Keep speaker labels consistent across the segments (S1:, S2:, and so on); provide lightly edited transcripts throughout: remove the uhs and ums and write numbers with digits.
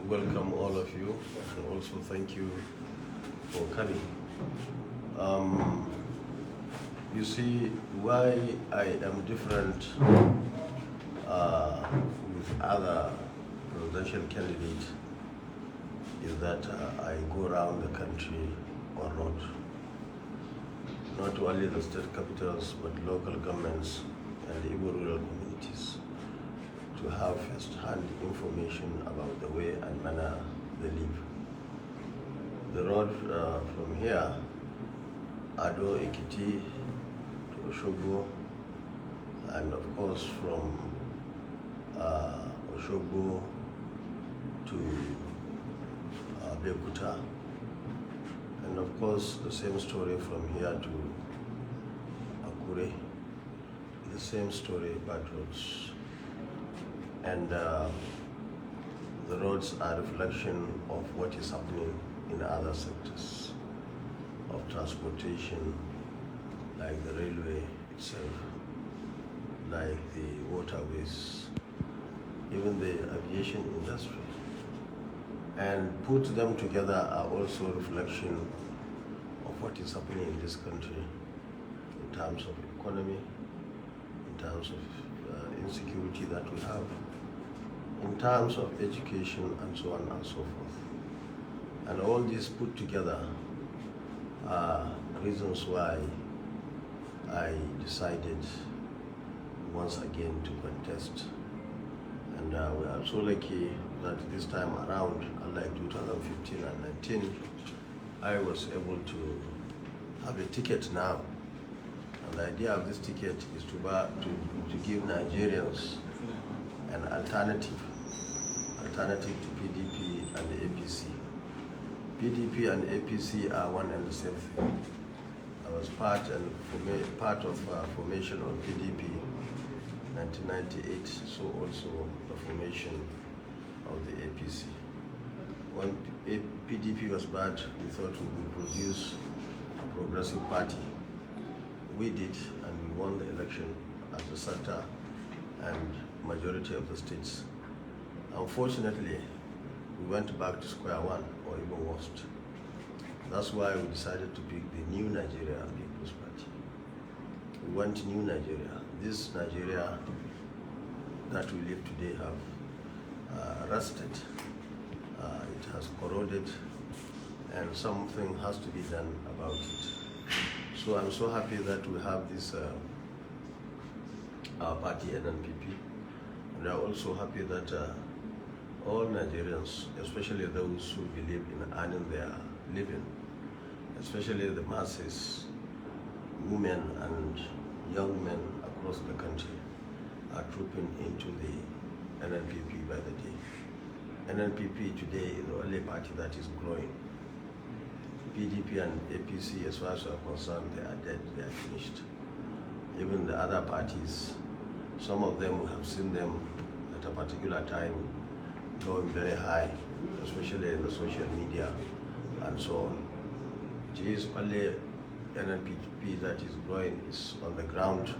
S1: welcome all of you, and also thank you for coming. You see, why I am different with other presidential candidates is that I go around the country on road. Not only the state capitals, but local governments and the Igbo rural communities to have first-hand information about the way and manner they live. The road from here, Ado, Ekiti to Osogbo, and of course from Osogbo to Bekuta, and of course the same story from here to Akure, the same story bad roads. And the roads are a reflection of what is happening in other sectors of transportation, like the railway itself, like the waterways, even the aviation industry. And put them together are also a reflection of what is happening in this country in terms of economy, in terms of insecurity that we have, in terms of education, and so on and so forth. And all these put together are reasons why I decided once again to contest. And we are so lucky that this time around, unlike 2015 and 19, I was able to have a ticket now. And the idea of this ticket is to give Nigerians an alternative to PDP and the APC. PDP and APC are one and the same thing. I was part of formation of PDP 1998, so also the formation of the APC. When PDP was bad, we thought we would produce a progressive party. We did, and we won the election at the center and majority of the states. Unfortunately, we went back to square one, or even worse. That's why we decided to pick the New Nigeria People's Party. We want New Nigeria. This Nigeria that we live today have rusted. It has corroded, and something has to be done about it. So I'm so happy that we have this our party NNPP, and I'm also happy that all Nigerians, especially those who believe in earning their living, especially the masses, women and young men across the country, are trooping into the NNPP by the day. NNPP today is the only party that is growing. PDP and APC, as far as we are concerned, they are dead, they are finished. Even the other parties, some of them, we have seen them at a particular time going very high, especially in the social media and so on. It is only NNPP that is growing, is on the ground.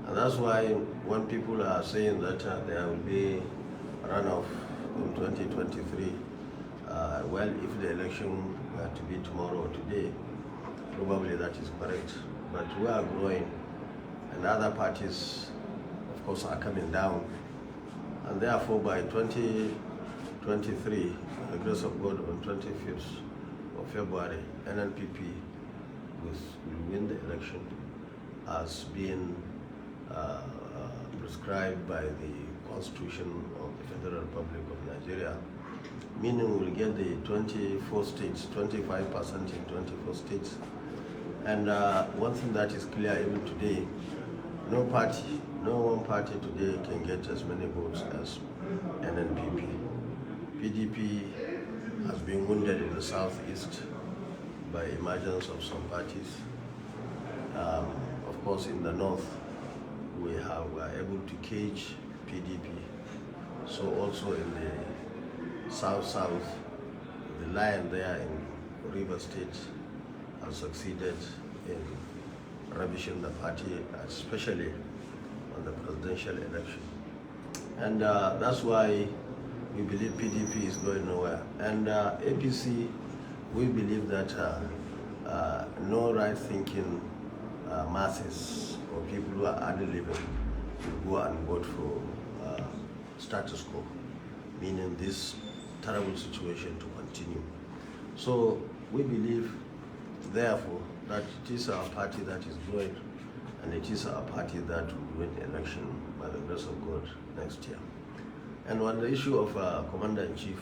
S1: And that's why when people are saying that there will be a runoff in 2023, well, if the election were to be tomorrow or today, probably that is correct. But we are growing, and other parties, of course, are coming down. And therefore, by 2023, by the grace of God, on 25th of February, NNPP will win the election as being prescribed by the Constitution of the Federal Republic of Nigeria, meaning we'll get the 24 states, 25% in 24 states. And one thing that is clear even today, no one party today can get as many votes as NNPP. PDP has been wounded in the southeast by emergence of some parties. Of course, in the north, we are able to cage PDP. So also in the south, the lion there in River State has succeeded in ravishing the party, especially on the presidential election. And that's why we believe PDP is going nowhere. And APC, we believe that no right-thinking masses or people who are unliving will go and vote for status quo, meaning this terrible situation to continue. So we believe, therefore, that it is our party that is growing, and it is our party that will win the election by the grace of God next year. And on the issue of Commander-in-Chief,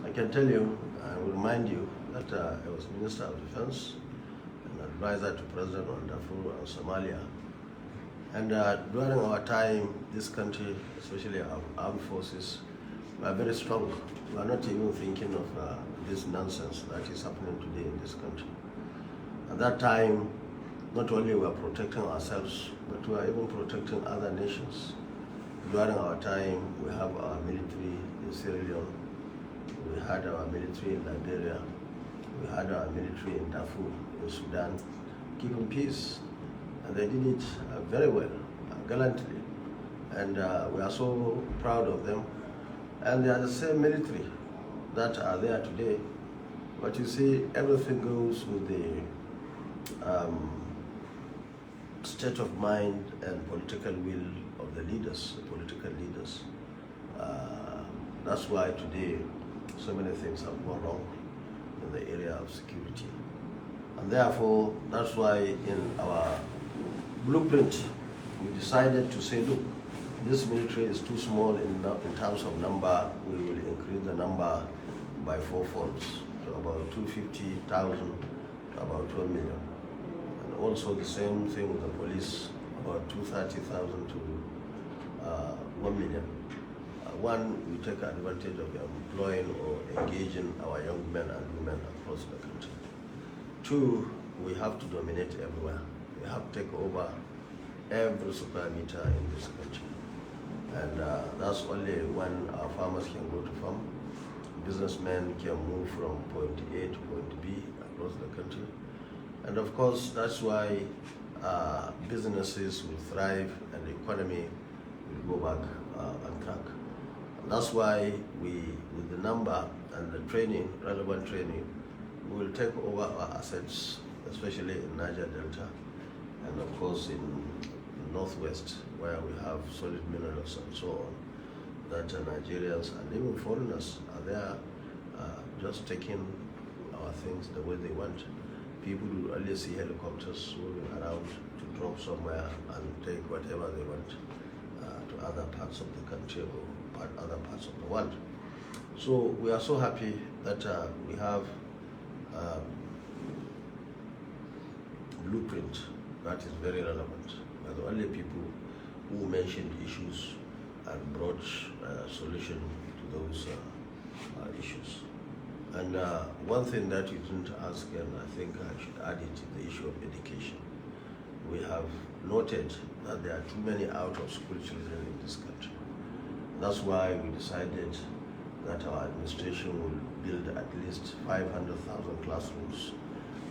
S1: I can tell you, I will remind you that I was Minister of Defense and advisor to President on Darfur and Somalia. And during our time, this country, especially our armed forces, were very strong. We are not even thinking of this nonsense that is happening today in this country. At that time, not only we were protecting ourselves, but we were even protecting other nations. During our time, we have our military in Sierra Leone, we had our military in Liberia, we had our military in Darfur, in Sudan, keeping peace. And they did it very well, gallantly. And we are so proud of them. And they are the same military that are there today. But you see, everything goes with the state of mind and political will of the leaders, the political leaders. That's why today so many things have gone wrong in the area of security. And therefore, that's why in our blueprint, we decided to say, look, this military is too small in terms of number. We will increase the number by 4 folds, to about 250,000 to about 12 million. And also the same thing with the police, about 230,000 to 1 million. One, we take advantage of employing or engaging our young men and women across the country. Two, we have to dominate everywhere. We have to take over every square meter in this country. And that's only when our farmers can go to farm, businessmen can move from point A to point B across the country. And of course, that's why businesses will thrive and the economy will go back on track. And that's why we, with the number and the training, relevant training, we will take over our assets, especially in Niger Delta, and of course in Northwest, where we have solid minerals and so on, that Nigerians and even foreigners are there just taking our things the way they want. People will only see helicopters moving around to drop somewhere and take whatever they want to other parts of the country or other parts of the world. So we are so happy that we have blueprint that is very relevant. We are the only people who mentioned issues and brought solution to those issues. And one thing that you didn't ask, and I think I should add it, is the issue of education. We have noted that there are too many out-of-school children in this country. That's why we decided that our administration will build at least 500,000 classrooms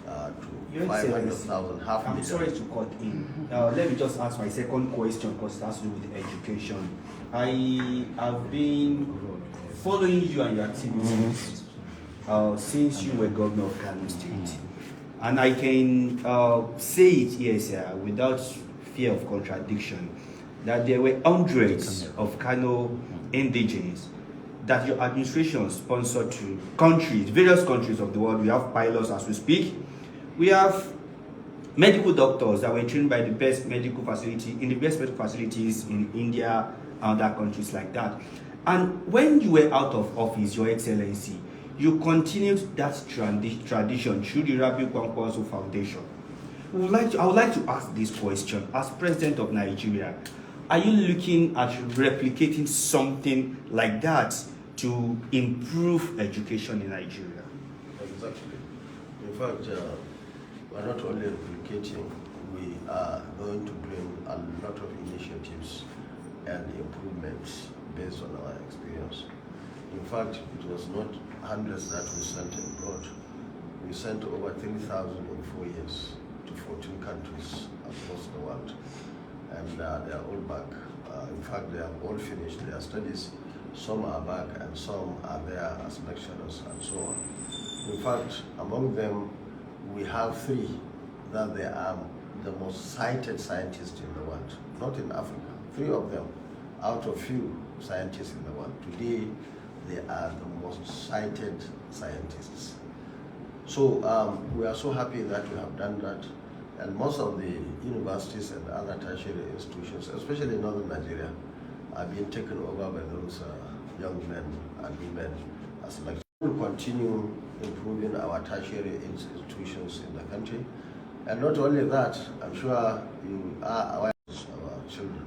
S1: to 500,000, half million.
S2: I'm sorry to cut in. Let me just ask my second question because it has to do with education. I have been following you and your activities since you were governor of Kano State. And I can say it here, sir, without fear of contradiction, that there were hundreds of Kano indigenes that your administration sponsored to countries, various countries of the world. We have pilots as we speak. We have medical doctors that were trained by the best medical facility in the best medical facilities in India and other countries like that. And when you were out of office, Your Excellency, you continued that tradition through the Madugu Kwankwaso Foundation. I would like to ask this question. As President of Nigeria, are you looking at replicating something like that to improve education in Nigeria?
S1: Exactly. In fact, we're not only replicating, we are going to bring a lot of initiatives and improvements based on our experience. In fact, it was not hundreds that we sent abroad. We sent over 3,000 in 4 years to 14 countries across the world. And they are all back. In fact, they have all finished their studies. some are back, and some are there as lecturers and so on. In fact, among them, we have 3 that they are the most cited scientists in the world, not in Africa. 3 of them out of few scientists in the world. Today, they are the most cited scientists. So we are so happy that we have done that. And most of the universities and other tertiary institutions, especially in northern Nigeria, are being taken over by those young men and women as lecturers. We will continue improving our tertiary institutions in the country. And not only that, I'm sure you are aware of our children.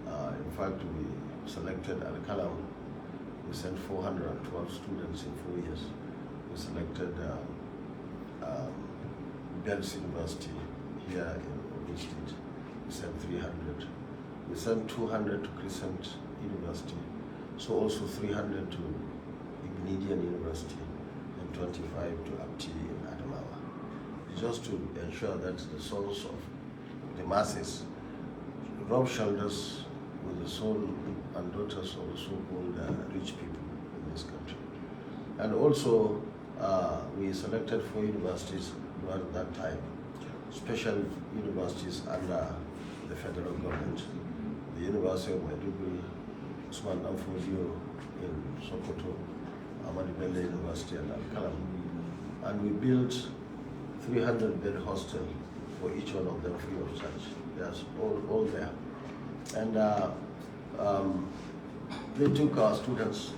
S1: In fact, we selected at Kalam, we sent 412 students in 4 years. We selected Bells University here in Ekiti State. We sent 300. We sent 200 to Crescent University. So also 300 to Ignedian University and 25 to Apti in Adamawa. Just to ensure that the souls of the masses rub shoulders with the soul and daughters of the so-called rich people in this country. And also, we selected 4 universities at that time, special universities under the federal government. The University of Madugu, Usman Danfodio in Sokoto, Ahmadu Bello University and Al-Kalam. And we built 300-bed hostel for each one of them free of charge. That's all there. And they took our students.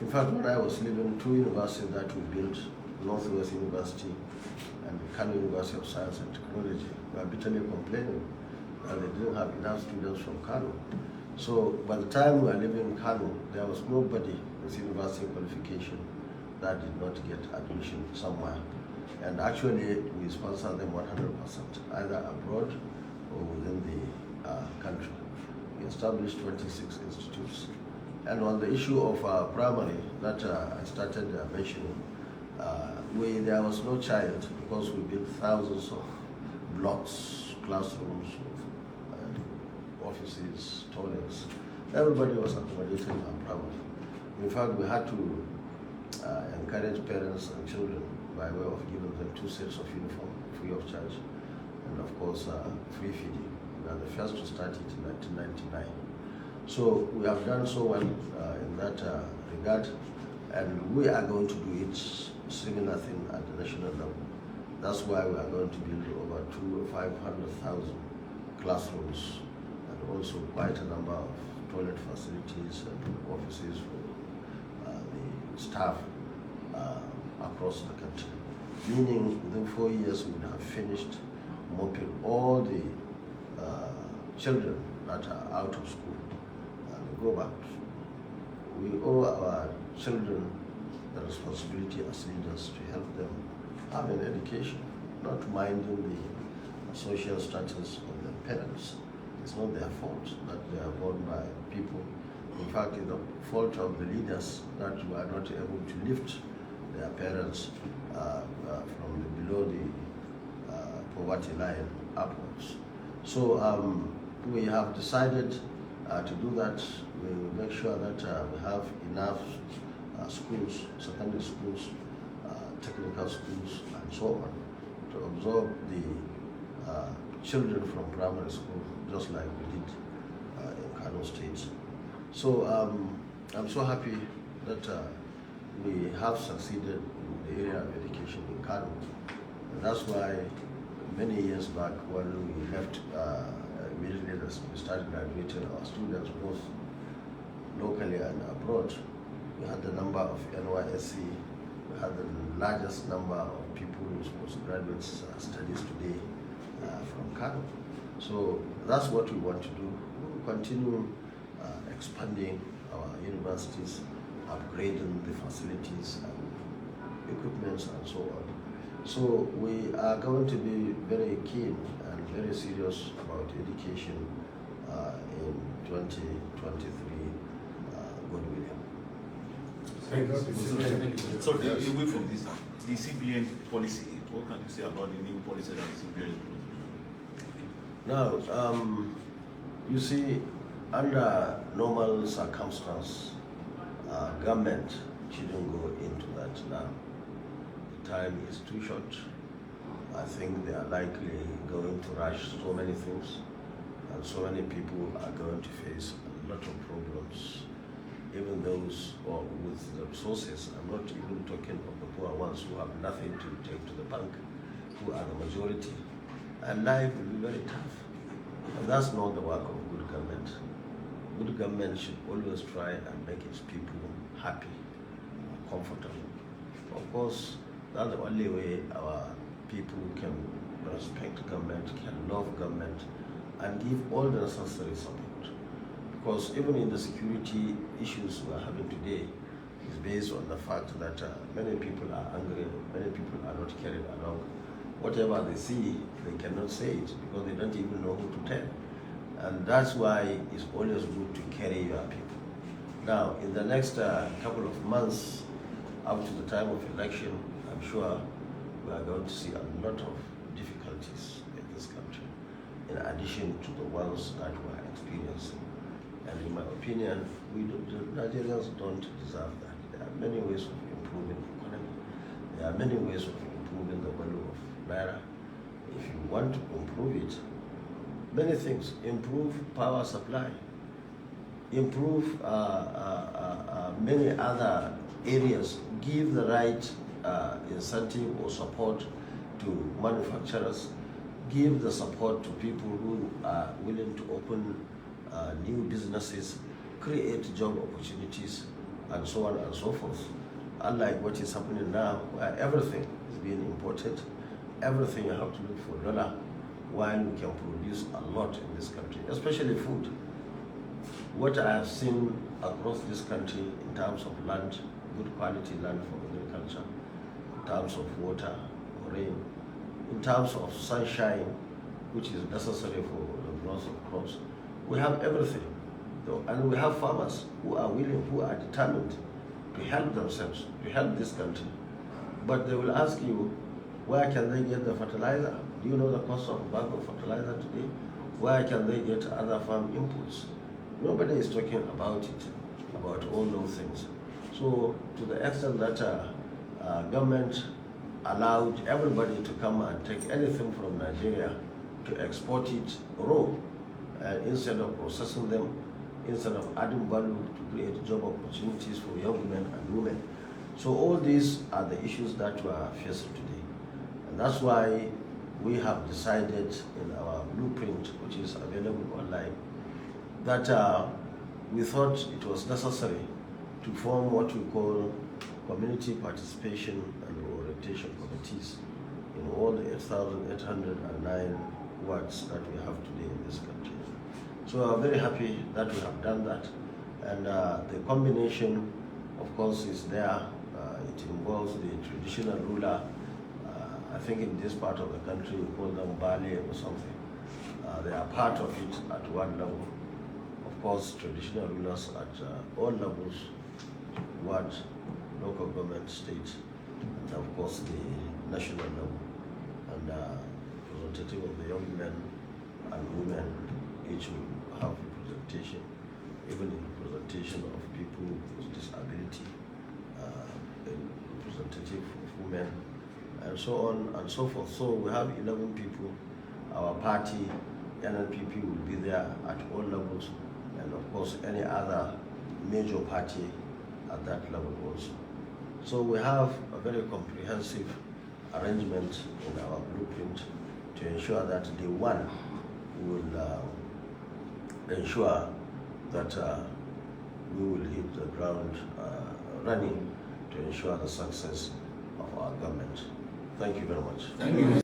S1: In fact, when I was leaving, 2 universities that we built, Northwest University and the Kano University of Science and Technology, were bitterly complaining that they didn't have enough students from Kano. So by the time we were living in Kano, there was nobody with university qualification that did not get admission somewhere. And actually, we sponsor them 100%, either abroad or within the country. We established 26 institutes. And on the issue of primary that I started mentioning, there was no child, because we built thousands of blocks, classrooms, offices, toilets. Everybody was accommodated in primary. In fact, we had to encourage parents and children by way of giving them 2 sets of uniform free of charge, and of course free feeding. We are the first to start it in 1999. So we have done so well in that regard, and we are going to do it similar thing at the national level. That's why we are going to build over 500,000 classrooms, and also quite a number of toilet facilities and offices for the staff across the country. Meaning within 4 years we will have finished mopping all the children that are out of school and go back. We owe our children the responsibility as leaders to help them have an education, not minding the social status of their parents. It's not their fault that they are born by people. In fact, it's the fault of the leaders that were not able to lift their parents from below the poverty line upwards. So we have decided to do that. We will make sure that we have enough schools, secondary schools, technical schools, and so on, to absorb the children from primary school, just like we did in Kano State. So I'm so happy that we have succeeded in the area of education in Kano. And that's why many years back, when we left immediately, we started graduating our students both locally and abroad. We had the number of NYSC, we had the largest number of people with postgraduate studies today from Kano. So that's what we want to do. We will continue expanding our universities, upgrading the facilities and equipments and so on. So we are going to be very keen and very serious about education in 2023, God willing.
S3: So away from this, the CBN policy, what can you say about the new policy that the CBN is proposing?
S1: Now, you see, under normal circumstance, government shouldn't go into that now. The time is too short. I think they are likely going to rush so many things, and so many people are going to face a lot of problems. Even those with the resources, I'm not even talking of the poor ones who have nothing to take to the bank, who are the majority. And life will be very tough. And that's not the work of good government. Good government should always try and make its people happy, comfortable. Of course, that's the only way our people can respect government, can love government, and give all the necessary support. Because even in the security issues we are having today is based on the fact that many people are angry, many people are not carried along. Whatever they see, they cannot say it because they don't even know who to tell. And that's why it's always good to carry your people. Now, in the next couple of months, up to the time of election, I'm sure we are going to see a lot of difficulties in this country, in addition to the ones that we are experiencing. And in my opinion, the Nigerians don't deserve that. There are many ways of improving the economy. There are many ways of improving the value of Naira. If you want to improve it, many things. Improve power supply. Improve many other areas. Give the right incentive or support to manufacturers. Give the support to people who are willing to open new businesses, create job opportunities, and so on and so forth. Unlike what is happening now, where everything is being imported, everything you have to look for dollar, while we can produce a lot in this country, especially food. What I have seen across this country in terms of land, good quality land for agriculture, in terms of water, rain, in terms of sunshine, which is necessary for the growth of crops, we have everything. And we have farmers who are willing, who are determined to help themselves, to help this country. But they will ask you, where can they get the fertilizer? Do you know the cost of a bag of fertilizer today? Where can they get other farm inputs? Nobody is talking about it, about all those things. So to the extent that government allowed everybody to come and take anything from Nigeria to export it raw, instead of processing them, instead of adding value to create job opportunities for young men and women. So all these are the issues that we are facing today. And that's why we have decided in our blueprint, which is available online, that we thought it was necessary to form what we call community participation and orientation committees in all the 8,809 wards that we have today in this country. So we are very happy that we have done that. And the combination, of course, is there. It involves the traditional ruler. I think in this part of the country we call them Bali or something. They are part of it at one level. Of course, traditional rulers at all levels, ward, local government, state, and of course the national level. And representative of the young men and women, each will have representation, even in representation of people with disability, representative of women, and so on and so forth. So we have 11 people. Our party, NNPP, will be there at all levels, and of course any other major party at that level also. So we have a very comprehensive arrangement in our blueprint to ensure that the one will ensure that we will hit the ground running to ensure the success of our government. Thank you very much.
S3: Thank you.